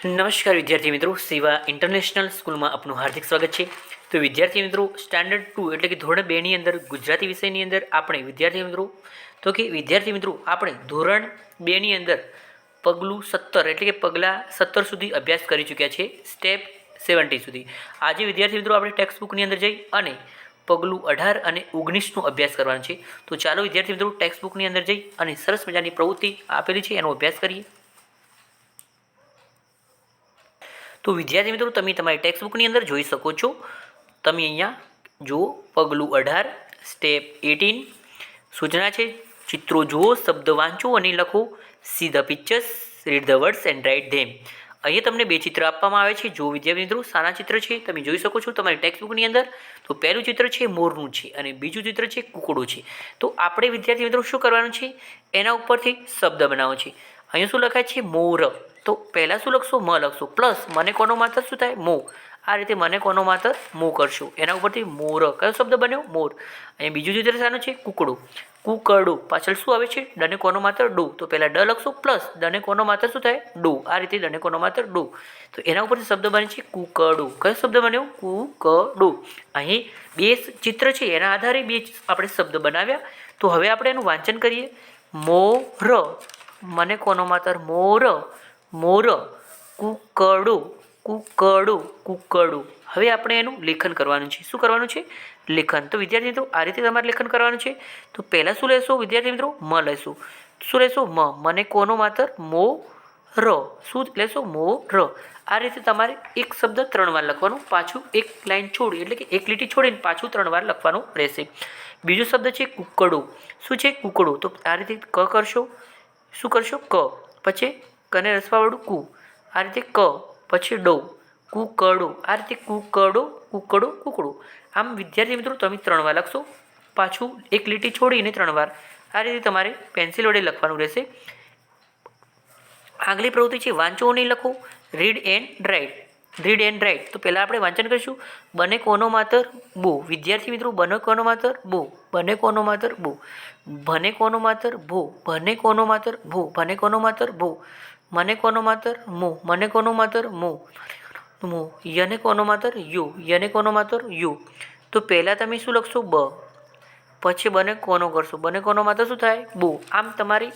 નમસ્કાર વિદ્યાર્થી મિત્રો, સેવા ઇન્ટરનેશનલ સ્કૂલમાં આપનું હાર્દિક સ્વાગત છે। તો વિદ્યાર્થી મિત્રો, સ્ટાન્ડર્ડ 2 એટલે કે ધોરણ 2 ની અંદર ગુજરાતી વિષયની અંદર આપણે વિદ્યાર્થી મિત્રો આપણે ધોરણ 2 ની અંદર પગલું 17 એટલે કે પગલાં 17 સુધી અભ્યાસ કરી ચૂક્યા છે, સ્ટેપ 70 સુધી। આજે વિદ્યાર્થી મિત્રો આપણે ટેક્સ્ટ બુકની અંદર જઈ અને પગલું 18 અને 19નો અભ્યાસ કરવાનો છે। તો ચાલો વિદ્યાર્થી મિત્રો ટેક્સ્ટ બુકની અંદર જઈ અને સરસ મજાની પ્રવૃત્તિ આપેલી છે એનો અભ્યાસ કરીએ। તો વિદ્યાર્થી મિત્રો, તમે તમારી ટેક્સ્ટ બુકની અંદર જોઈ શકો છો। તમે અહીંયા જુઓ, પગલું 18 સ્ટેપ 18 સૂચના છે, ચિત્રો જુઓ, શબ્દ વાંચો અને લખો, see the pictures, read the words and write them. અહીંયા તમને બે ચિત્ર આપવામાં આવે છે। જો વિદ્યાર્થી મિત્રો, સારા ચિત્ર છે, તમે જોઈ શકો છો તમારી ટેક્સ્ટ બુકની અંદર। તો પહેલું ચિત્ર છે મોરનું છે અને બીજું ચિત્ર છે કુકડું છે। તો આપણે વિદ્યાર્થી મિત્રો શું કરવાનું છે, એના ઉપરથી શબ્દ બનાવવાનો છે। અહીંયા શું લખાય છે, મોર। તો પહેલાં શું લખશો, મ લખશો, પ્લસ મને કોનો માતર શું થાય, મો। આ રીતે મને કોનો માતર મો કરશો, એના ઉપરથી મોર, કયો શબ્દ બન્યો, મોર। અહીંયા બીજું ચિત્ર શાનું છે, કુકડું, કુકડું, પાછળ શું આવે છે, ડને કોનો માતર ડો। તો પહેલાં ડ લખશો, પ્લસ ડને કોનો માતર શું થાય, ડો। આ રીતે ડને કોનો માતર ડો। તો એના ઉપરથી શબ્દ બને છે કુકડું, કયો શબ્દ બન્યો, કુકડું। અહીં બે ચિત્ર છે, એના આધારે બે આપણે શબ્દ બનાવ્યા। તો હવે આપણે એનું વાંચન કરીએ। મોર, મને કોનો માતર, મોર, મોર, કુકડું, કુકડું, કુકડું। હવે આપણે એનું લેખન કરવાનું છે। શું કરવાનું છે, લેખન। તો વિદ્યાર્થી મિત્રો આ રીતે તમારે લેખન કરવાનું છે। તો પહેલાં શું લેશો વિદ્યાર્થી મિત્રો, મ લેશો। શું લેશો, મ, મને કોનો માતર, મો ર, શું લેશો, મો ર। આ રીતે તમારે એક શબ્દ 3 વાર લખવાનું, પાછું એક લાઈન છોડી એટલે કે એક લીટી છોડીને પાછું 3 વાર લખવાનું રહેશે। બીજો શબ્દ છે કુકડું। શું છે, કુકડું। તો આ રીતે ક કરશો, શું કરશો, ક, પછી કને રસવાવાળું કુ, આ રીતે ક, પછી ડો, કુકડું। આ રીતે કુકડું, કુકડું, કુકડું। આમ વિદ્યાર્થી મિત્રો તમે 3 વાર લખશો, પાછું એક લીટી છોડીને 3 વાર। આ રીતે તમારે પેન્સિલ વડે લખવાનું રહેશે। આગલી પ્રવૃત્તિ છે વાંચો અને લખો, read and write, read and write. તો પહેલાં આપણે વાંચન કરીશું, બને કોનો માતર, બો। વિદ્યાર્થી મિત્રો, બને કોનો માતર, બો, બને કોનો માતર, બો, ભને કોનો માતર, ભો, ભને કોનો માતર, ભો, ભને કોનો માતર, ભો, મને કોનો માતર, મો, મને કોનો માતર, મો, મો, યને કોનો માતર, યો, યને કોનો માતર, યો। તો પહેલાં તમે શું લખશો, બ, પછી બને કોનો કરશો, બને કોનો માતર શું થાય, બો। આમ તમારી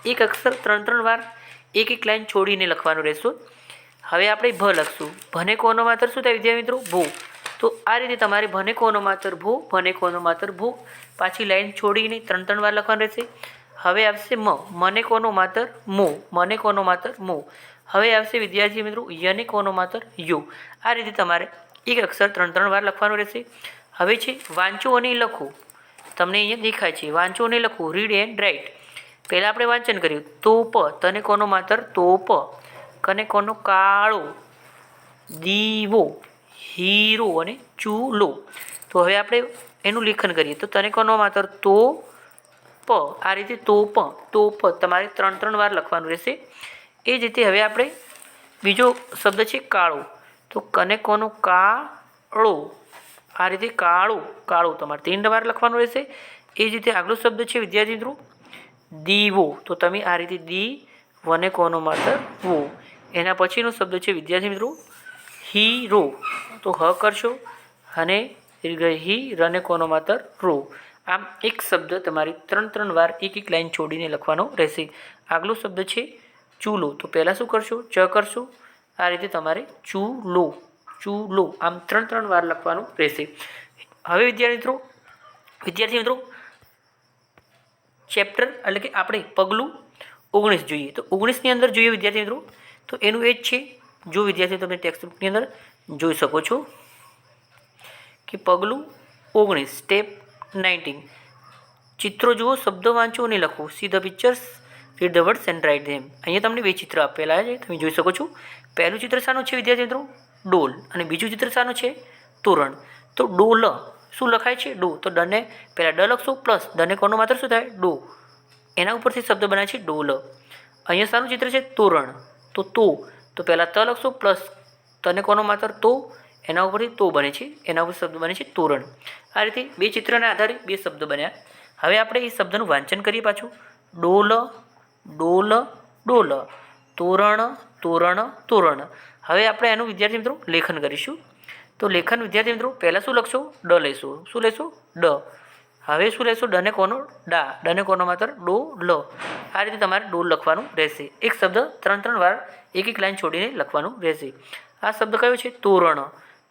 એક અક્ષર 3 વાર એક એક લાઈન છોડીને લખવાનું રહેશે। હવે આપણે ભ લખશું, ભને કોનો માતર શું થાય વિદ્યાર્થી મિત્રો, ભો। તો આ રીતે તમારે ભને કોનો માતર, ભો, ભને કોનો માતર, ભો, પાછી લાઈન છોડીને 3 વાર લખવાનું રહેશે। હવે આવશે મ, મને કોનો માતર, મો, મને કોનો માતર, મો। હવે આવશે વિદ્યાર્થી મિત્રો યને કોનો માતર, યો। આ રીતે તમારે એક અક્ષર 3 વાર લખવાનું રહેશે। હવે છે વાંચો અને લખો, તમને અહીંયા દેખાય છે, વાંચો અને લખો, રીડ એન્ડ રાઇટ। પહેલાં આપણે વાંચન કર્યું, તોપ, તને કોનો માતર, તોપ, કને કોનો, કાળો, દીવો, હીરો અને ચૂલો। તો હવે આપણે એનું લેખન કરીએ। તો તને કોનો માતર, તો પ, આ રીતે તોપ, તોપ તમારે 3 વાર લખવાનું રહેશે। એ જ રીતે હવે આપણે બીજો શબ્દ છે કાળો। તો કને કોનો, કાળો, આ રીતે કાળો, કાળો તમારે 3 વાર લખવાનું રહેશે। એ જ રીતે આગલો શબ્દ છે વિદ્યાર્થી મિત્રો દીવો। તો તમે આ રીતે દી, વને કોનો માતર, વો। એના પછીનો શબ્દ છે વિદ્યાર્થી મિત્રો હીરો। તો હ કરશો અને હી, રને કોનો માતર, રો। આમ એક શબ્દ તમારે 3 વાર એક એક લાઈન છોડીને લખવાનો રહેશે। આગલો શબ્દ છે ચૂલો। તો પહેલાં શું કરશો, ચ કરશો, આ રીતે તમારે ચૂલો, ચૂલો, આમ 3 વાર લખવાનું રહેશે। હવે વિદ્યાર્થી મિત્રો ચેપ્ટર એટલે કે આપણે પગલું 19 જોઈએ। તો 19ની અંદર જોઈએ વિદ્યાર્થી મિત્રો, તો એનું એ જ છે, જો વિદ્યાર્થીઓ તમે ટેક્સ્ટ બુકની અંદર જોઈ શકો છો કે પગલું 19 સ્ટેપ 19 ચિત્રો જુઓ, શબ્દો વાંચો અને લખો, see the pictures, read the words and write them. અહીંયા તમને બે ચિત્ર આપેલા છે, તમે જોઈ શકો છો। પહેલું ચિત્ર શાનું છે વિદ્યાર્થી મિત્રો, ડોલ, અને બીજું ચિત્ર શાનું છે, તોરણ। તો ડોલ શું લખાય છે, ડો। તો ડને પહેલાં ડ લખશો, પ્લસ ડને કોનો માત્ર શું થાય, ડો, એના ઉપરથી શબ્દ બને છે ડોલ। અહીંયા શાનું ચિત્ર છે, તોરણ। તો પહેલાં ત લખશો, પ્લસ તને કોનો માતર, તો, એના ઉપરથી તો બને છે, એના ઉપર શબ્દ બને છે તોરણ। આ રીતે બે ચિત્રના આધારે બે શબ્દ બન્યા। હવે આપણે એ શબ્દનું વાંચન કરીએ પાછું, ડોલ, ડોલ, ડોલ। તોરણ તોરણ તોરણ. હવે આપણે એનું વિદ્યાર્થી મિત્રો લેખન કરીશું. તો લેખન વિદ્યાર્થી મિત્રો પહેલાં શું લખશો? ડ લઈશું. શું લઈશું? ડ. હવે શું લેશું? ડને કોનો? ડા. ડને કોનો માત્ર? ડો લ. આ રીતે તમારે ડો લખવાનું રહેશે. એક શબ્દ 3 વાર એક લાઈન છોડીને લખવાનું રહેશે. આ શબ્દ કયો છે? તોરણ.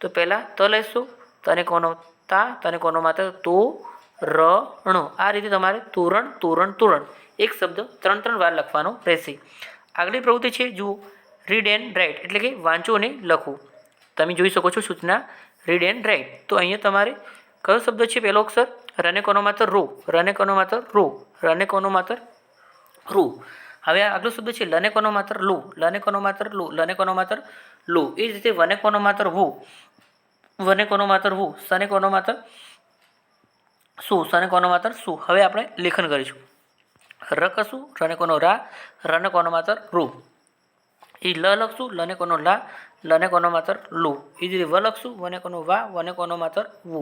તો પહેલાં ત લઈશું. તને કોનો? તા. તને કોનો માત્ર? તો રણ. આ રીતે તમારે તોરણ તોરણ તોરણ એક શબ્દ 3 વાર લખવાનો રહેશે. આગલી પ્રવૃત્તિ છે જુઓ, રીડ એન્ડ રાઇટ, એટલે કે વાંચો અને લખો. તમે જોઈ શકો છો સૂચના રીડ એન્ડ રાઇટ. તો અહીંયા તમારે કયો શબ્દ છે? પહેલો અક્ષર રને કોનો માત્ર? રો. રને કોનો માત્ર? રો. રને કોનો માત્ર? રો. હવે આગલો શબ્દ છે લને કોનો માત્ર? લો. લને કોનો માત્ર? લો. લને કોનો માત્ર? લો. એ જ રીતે વને કોનો માત્ર? વો. વને કોનો માત્ર? વો. સને કોનો માત્ર? શું. સને કોનો માત્ર? શું. હવે આપણે લેખન કરીશું. ર કશું? રને કોનો? રા. રને કોનો માત્ર? રો. એ લ લખશું. લને કોનો? લા. લને કોનો માત્ર? લો. એ જ રીતે વ લખશું. વને કોનો? વા. વને કોનો માત્ર? વો.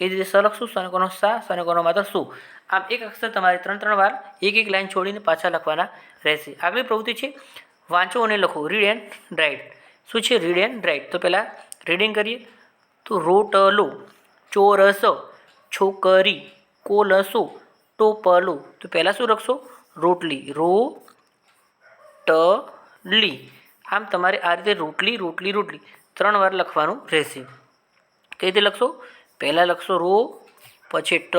એ જ રીતે સ લખશું. સને કોનો? સા. સને કોનો માત્ર? શું. આમ એક અક્ષર તમારે 3 વાર એક લાઈન છોડીને પાછા લખવાના રહેશે. આગલી પ્રવૃત્તિ છે વાંચો અને લખો, રીડ એન્ડ રાઇટ. શું છે? Read and write. તો પહેલાં રીડિંગ કરીએ. તો રોટલો, ચોરસ, છોકરી, કોલસો, ટોપલો. તો પહેલાં શું લખશો? રોટલી. રો ટ લી. આમ તમારે આ રીતે રોટલી રોટલી રોટલી 3 વાર લખવાનું રહેશે. કઈ રીતે લખશો? પહેલાં લખશો રો, પછી ટ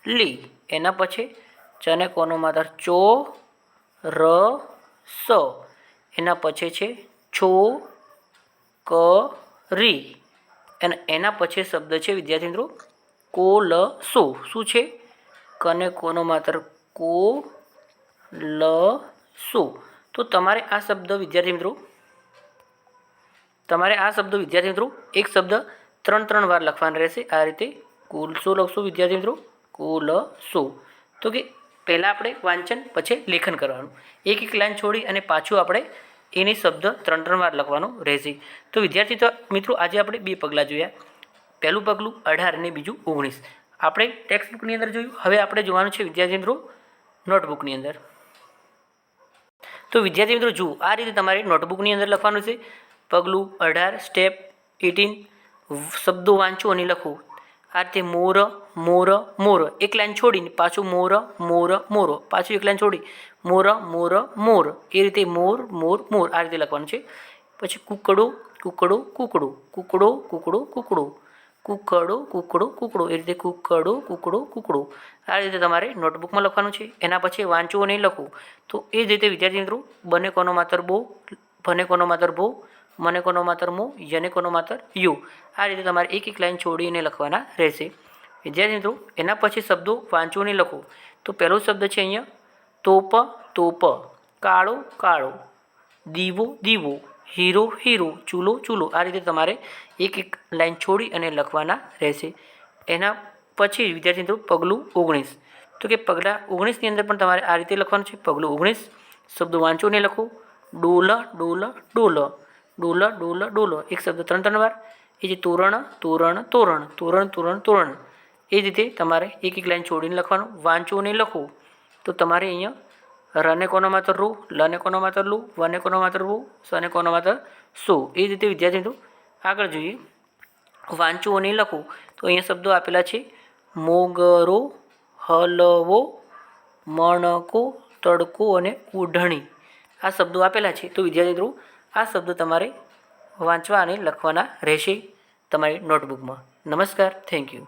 લી, એના પછી ચને કોનો માત્ર? ચો ર સ, એના પછી છે છો ક રી, અને એના પછી શબ્દ છે વિદ્યાર્થી મિત્રો કોલસો. શું છે? કને કોનો માત્ર? કો લ સો. તો તમારે આ શબ્દ વિદ્યાર્થી મિત્રો એક શબ્દ 3 વાર લખવાનો રહેશે. આ રીતે કોલસો લખશો વિદ્યાર્થી મિત્રો, કોલસો. તો કે પહેલાં આપણે વાંચન પછી લેખન કરવાનું. એક લાઈન છોડી અને પાછું આપણે એની શબ્દ 3 વાર લખવાનો રહેશે. તો વિદ્યાર્થી મિત્રો આજે આપણે 2 પગલાં જોયા. પહેલું પગલું 18 અને બીજું 19. આપણે ટેક્સ્ટ બુકની અંદર જોયું. હવે આપણે જોવાનું છે વિદ્યાર્થી મિત્રો નોટબુકની અંદર. તો વિદ્યાર્થી મિત્રો જુઓ, આ રીતે તમારે નોટબુકની અંદર લખવાનું છે. પગલું 18, સ્ટેપ 18, શબ્દો વાંચો અને લખો. આ રીતે મોર મોર મોર, એક લાઈન છોડીને પાછું મોર મોર મોર, પાછું એક લાઈન છોડી મોર મોર મોર. એ રીતે મોર મોર મોર આ રીતે લખવાનું છે. પછી કૂકડો કૂકડો કૂકડો, કૂકડો કૂકડો કૂકડો, કૂકડો કૂકડો કૂકડો. એ રીતે કૂકડો કૂકડો કૂકડો. આ રીતે તમારે નોટબુકમાં લખવાનું છે. એના પછી વાંચો અને લખો. તો એ જ રીતે વિદ્યાર્થી મિત્રો બને કોનો માત્ર? બો. ભને કોનો માત્ર? ભો. મને કોનો માત્ર? મો. યને કોનો માત્ર? યુ. આ રીતે તમારે એક લાઈન છોડીને લખવાના રહેશે. વિદ્યાર્થી મિત્રો એના પછી શબ્દો વાંચો અને લખો. તો પહેલો શબ્દ છે અહીંયા તોપ તોપ, કાળો કાળો, દીવો દીવો, હીરો હીરો, ચૂલો ચૂલો. આ રીતે તમારે એક લાઈન છોડી અને લખવાના રહેશે. એના પછી વિદ્યાર્થી મિત્રો પગલું 19. તો કે પગલાં 19ની અંદર પણ તમારે આ રીતે લખવાનું છે. પગલું 19, શબ્દો વાંચો અને લખો. ડોલ ડોલ ડોલ, ડોલ ડોલ ડોલ, એક શબ્દ 3 વાર. એ જે તોરણ તોરણ તોરણ, તોરણ તોરણ તોરણ. એ જ રીતે તમારે એક લાઈન છોડીને લખવાનું. વાંચો અને લખો. તો તમારે અહીંયા રને કોનો માત્ર? રો. લને કોનો માત્ર? લો. વને કોનો માત્ર? વો. સને કોનો માત્ર? સો. એ જ રીતે વિદ્યાર્થી મિત્રો આગળ જોઈએ. વાંચો અને લખો. તો અહીંયા શબ્દો આપેલા છે મોગરો, હલવો, મણકો, તડકો અને ઓઢણી. આ શબ્દો આપેલા છે. તો વિદ્યાર્થી મિત્રો આ શબ્દ તમારે વાંચવા અને લખવાના રહેશે તમારી નોટબુકમાં. નમસ્કાર, થેન્ક યુ.